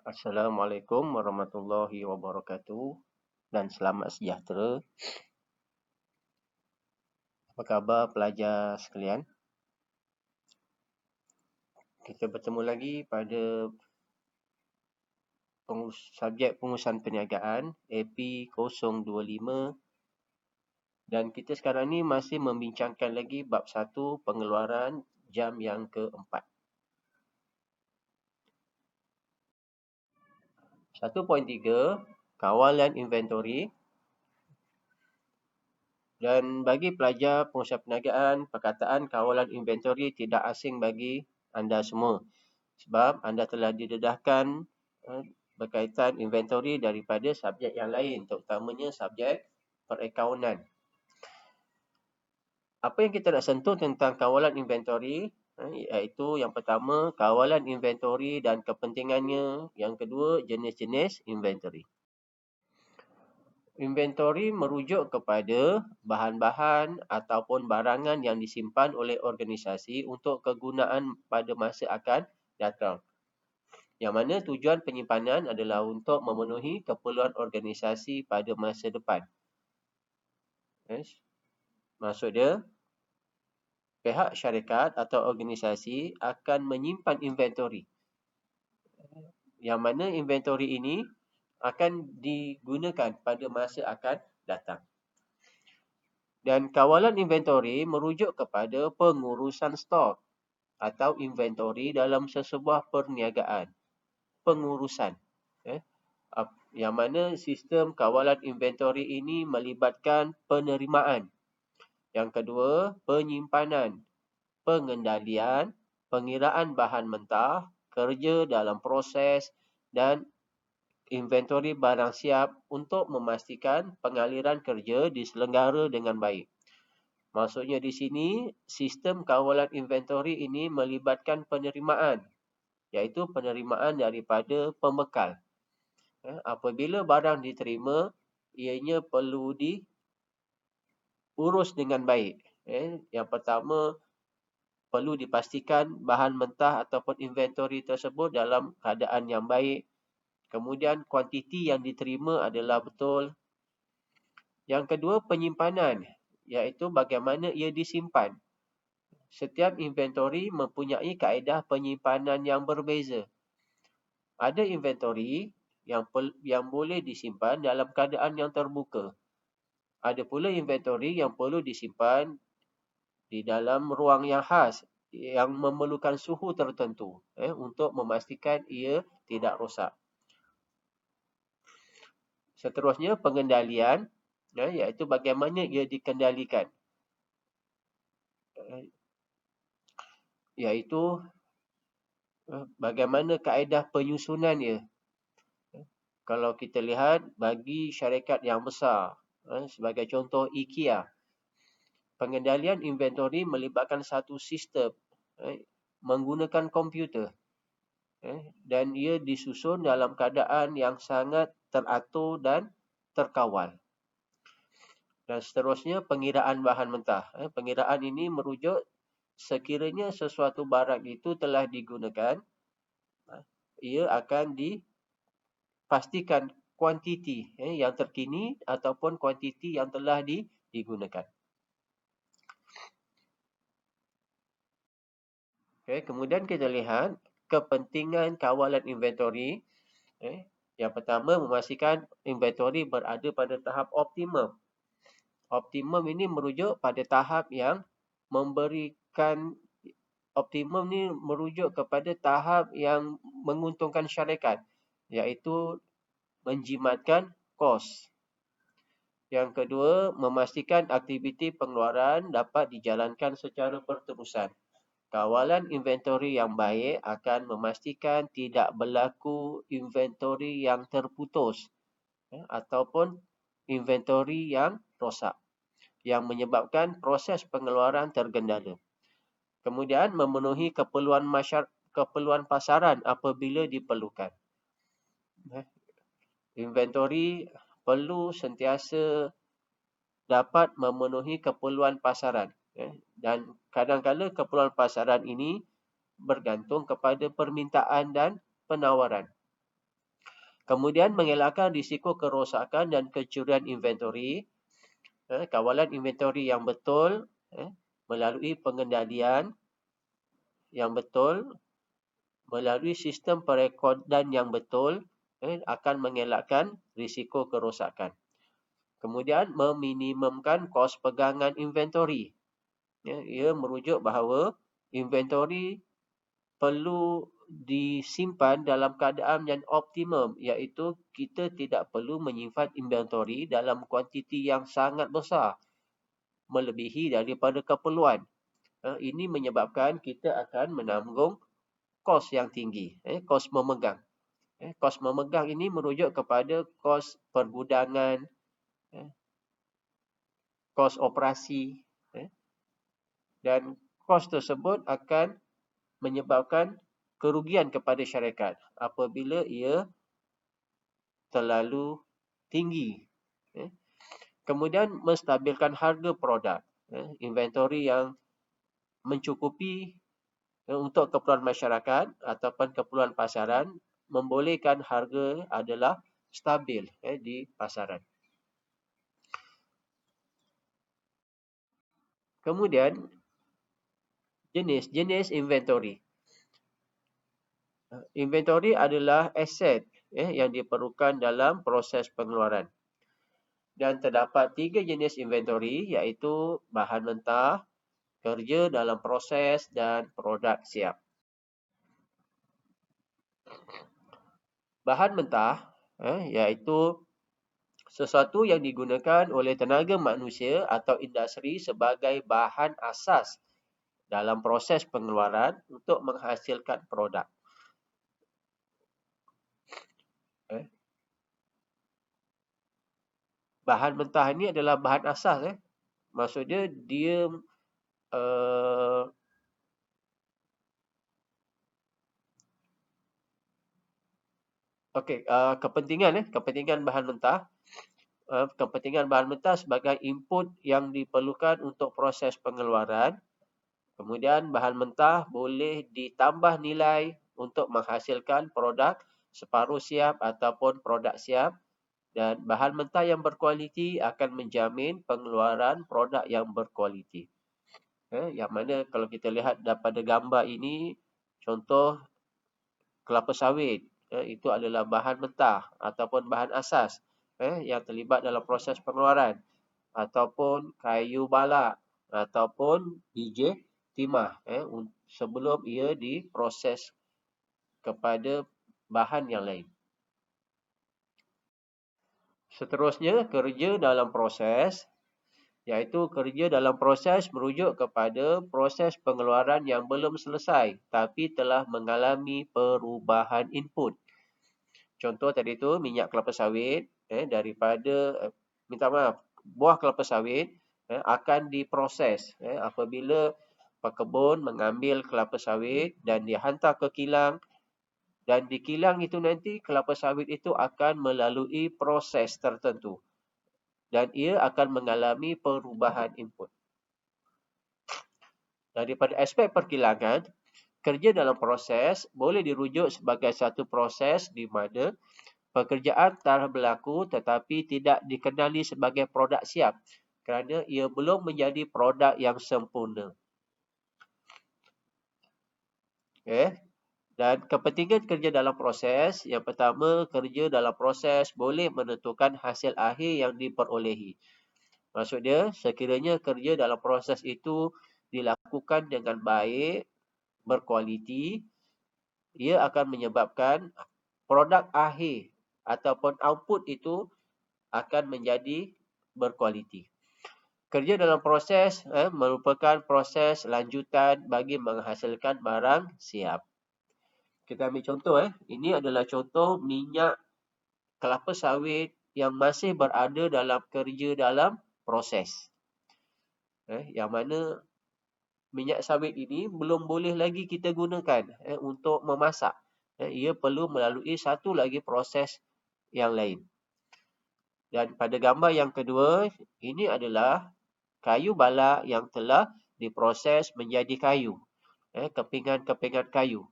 Assalamualaikum warahmatullahi wabarakatuh dan selamat sejahtera. Apa khabar pelajar sekalian? Kita bertemu lagi pada subjek pengurusan perniagaan AP 025 dan kita sekarang ni masih membincangkan lagi bab 1 pengeluaran jam yang keempat. 1.3 kawalan inventory. Dan bagi pelajar pengurusan perniagaan, perkataan kawalan inventory tidak asing bagi anda semua. Sebab anda telah didedahkan berkaitan inventory daripada subjek yang lain, terutamanya subjek perakaunan. Apa yang kita nak sentuh tentang kawalan inventory, iaitu yang pertama, kawalan inventory dan kepentingannya. Yang kedua, jenis-jenis inventory. Inventory merujuk kepada bahan-bahan ataupun barangan yang disimpan oleh organisasi untuk kegunaan pada masa akan datang. Yang mana tujuan penyimpanan adalah untuk memenuhi keperluan organisasi pada masa depan. Maksud dia, pihak syarikat atau organisasi akan menyimpan inventory. Yang mana inventory ini akan digunakan pada masa akan datang. Dan kawalan inventory merujuk kepada pengurusan stok atau inventory dalam sesebuah perniagaan. Pengurusan. Yang mana sistem kawalan inventory ini melibatkan penerimaan. Yang kedua, penyimpanan, pengendalian, pengiraan bahan mentah, kerja dalam proses dan inventory barang siap untuk memastikan pengaliran kerja diselenggara dengan baik. Maksudnya di sini, sistem kawalan inventory ini melibatkan penerimaan, iaitu penerimaan daripada pembekal. Apabila barang diterima, ianya perlu diurus dengan baik. Yang pertama, perlu dipastikan bahan mentah ataupun inventory tersebut dalam keadaan yang baik. Kemudian kuantiti yang diterima adalah betul. Yang kedua, penyimpanan, iaitu bagaimana ia disimpan. Setiap inventory mempunyai kaedah penyimpanan yang berbeza. Ada inventory yang boleh disimpan dalam keadaan yang terbuka. Ada pula inventory yang perlu disimpan di dalam ruang yang khas, yang memerlukan suhu tertentu untuk memastikan ia tidak rosak. Seterusnya, pengendalian, iaitu bagaimana ia dikendalikan. Iaitu bagaimana kaedah penyusunannya. Kalau kita lihat bagi syarikat yang besar, sebagai contoh IKEA, pengendalian inventory melibatkan satu sistem menggunakan komputer. Dan ia disusun dalam keadaan yang sangat teratur dan terkawal. Dan seterusnya, pengiraan bahan mentah. Pengiraan ini merujuk sekiranya sesuatu barang itu telah digunakan, ia akan dipastikan kuantiti yang terkini ataupun kuantiti yang telah digunakan. Kemudian kita lihat kepentingan kawalan inventory. Yang pertama, memastikan inventory berada pada tahap optimum. Optimum ini merujuk pada tahap yang memberikan, optimum ni merujuk kepada tahap yang menguntungkan syarikat, iaitu menjimatkan kos. Yang kedua, memastikan aktiviti pengeluaran dapat dijalankan secara berterusan. Kawalan inventory yang baik akan memastikan tidak berlaku inventory yang terputus ataupun inventory yang rosak, yang menyebabkan proses pengeluaran tergendala. Kemudian, memenuhi keperluan pasaran apabila diperlukan. Inventory perlu sentiasa dapat memenuhi keperluan pasaran. Dan kadang-kadang keperluan pasaran ini bergantung kepada permintaan dan penawaran. Kemudian mengelakkan risiko kerosakan dan kecurian inventory. Kawalan inventory yang betul melalui pengendalian yang betul, melalui sistem perekodan yang betul akan mengelakkan risiko kerosakan. Kemudian meminimumkan kos pegangan inventory. Ia merujuk bahawa inventory perlu disimpan dalam keadaan yang optimum, iaitu kita tidak perlu menyimpan inventory dalam kuantiti yang sangat besar melebihi daripada keperluan. Ini menyebabkan kita akan menanggung kos yang tinggi, kos memegang. Kos memegang ini merujuk kepada kos pergudangan, kos operasi, dan kos tersebut akan menyebabkan kerugian kepada syarikat apabila ia terlalu tinggi. Kemudian menstabilkan harga produk, inventory yang mencukupi untuk keperluan masyarakat ataupun keperluan pasaran, membolehkan harga adalah stabil di pasaran. Kemudian jenis inventory. Inventory adalah aset yang diperlukan dalam proses pengeluaran. Dan terdapat 3 jenis inventory, iaitu bahan mentah, kerja dalam proses dan produk siap. Bahan mentah iaitu sesuatu yang digunakan oleh tenaga manusia atau industri sebagai bahan asas dalam proses pengeluaran untuk menghasilkan produk. Bahan mentah ini adalah bahan asas. Maksudnya dia kepentingan bahan mentah. Kepentingan bahan mentah sebagai input yang diperlukan untuk proses pengeluaran. Kemudian bahan mentah boleh ditambah nilai untuk menghasilkan produk separuh siap ataupun produk siap. Dan bahan mentah yang berkualiti akan menjamin pengeluaran produk yang berkualiti. Yang mana kalau kita lihat daripada gambar ini, contoh kelapa sawit, itu adalah bahan mentah ataupun bahan asas yang terlibat dalam proses pengeluaran, ataupun kayu balak ataupun biji timah sebelum ia diproses kepada bahan yang lain. Seterusnya, kerja dalam proses, iaitu kerja dalam proses merujuk kepada proses pengeluaran yang belum selesai tapi telah mengalami perubahan input. Contoh tadi tu minyak kelapa sawit buah kelapa sawit akan diproses apabila pekebun mengambil kelapa sawit dan dihantar ke kilang, dan di kilang itu nanti kelapa sawit itu akan melalui proses tertentu dan ia akan mengalami perubahan input. Daripada aspek perkilangan, kerja dalam proses boleh dirujuk sebagai satu proses di mana pekerjaan telah berlaku tetapi tidak dikenali sebagai produk siap kerana ia belum menjadi produk yang sempurna. Dan kepentingan kerja dalam proses, yang pertama, kerja dalam proses boleh menentukan hasil akhir yang diperolehi. Maksudnya, sekiranya kerja dalam proses itu dilakukan dengan baik, berkualiti, ia akan menyebabkan produk akhir ataupun output itu akan menjadi berkualiti. Kerja dalam proses merupakan proses lanjutan bagi menghasilkan barang siap. Kita ambil contoh. Ini adalah contoh minyak kelapa sawit yang masih berada dalam kerja dalam proses. Yang mana minyak sawit ini belum boleh lagi kita gunakan untuk memasak. Ia perlu melalui satu lagi proses yang lain. Dan pada gambar yang kedua, ini adalah kayu balak yang telah diproses menjadi kayu. Kepingan-kepingan kayu.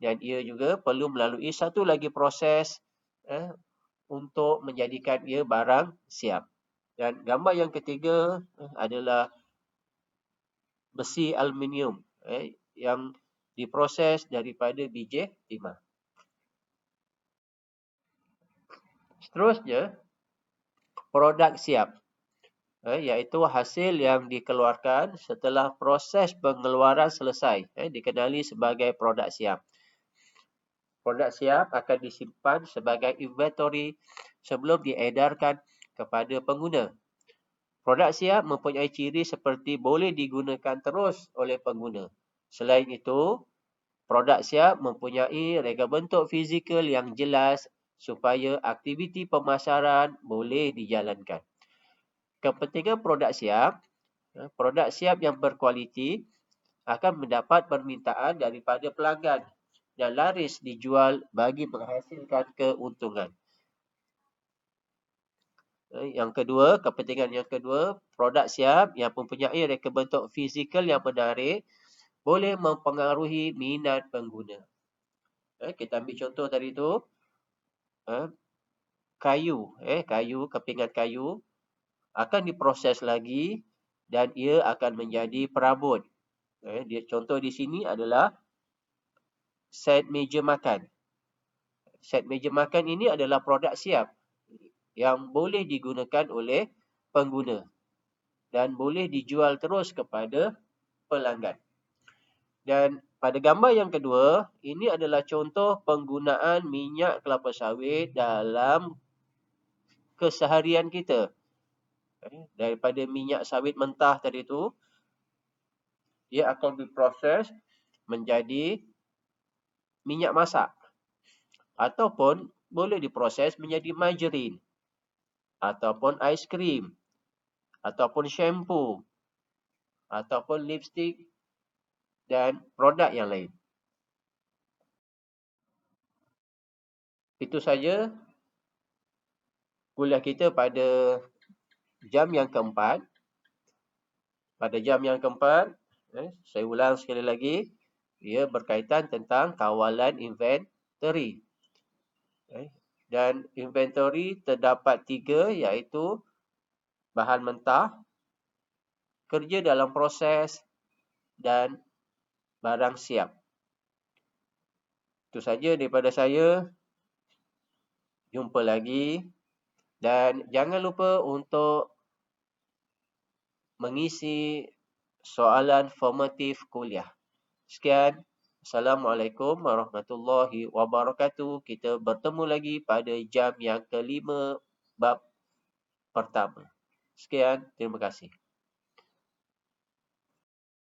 Dan ia juga perlu melalui satu lagi proses untuk menjadikan ia barang siap. Dan gambar yang ketiga adalah besi aluminium yang diproses daripada biji timah. Seterusnya, produk siap, iaitu hasil yang dikeluarkan setelah proses pengeluaran selesai, dikenali sebagai produk siap. Produk siap akan disimpan sebagai inventory sebelum diedarkan kepada pengguna. Produk siap mempunyai ciri seperti boleh digunakan terus oleh pengguna. Selain itu, produk siap mempunyai reka bentuk fizikal yang jelas supaya aktiviti pemasaran boleh dijalankan. Kepentingan produk siap yang berkualiti akan mendapat permintaan daripada pelanggan dan laris dijual bagi menghasilkan keuntungan. Yang kedua, kepentingan yang kedua, produk siap yang mempunyai reka bentuk fizikal yang menarik boleh mempengaruhi minat pengguna. Kita ambil contoh tadi tu, kayu, kepingan kayu akan diproses lagi dan ia akan menjadi perabot. Contoh di sini adalah set meja makan. Set meja makan ini adalah produk siap yang boleh digunakan oleh pengguna dan boleh dijual terus kepada pelanggan. Dan pada gambar yang kedua, ini adalah contoh penggunaan minyak kelapa sawit dalam keseharian kita. Daripada minyak sawit mentah tadi tu, ia akan diproses menjadi minyak masak ataupun boleh diproses menjadi margarin ataupun aiskrim ataupun shampoo ataupun lipstick dan produk yang lain. Itu saja kuliah kita pada jam yang keempat. Pada jam yang keempat, saya ulang sekali lagi, ia berkaitan tentang kawalan inventory. Dan inventory terdapat 3, iaitu bahan mentah, kerja dalam proses dan barang siap. Itu saja daripada saya. Jumpa lagi dan jangan lupa untuk mengisi soalan formatif kuliah. Sekian. Assalamualaikum warahmatullahi wabarakatuh. Kita bertemu lagi pada jam yang kelima bab pertama. Sekian. Terima kasih.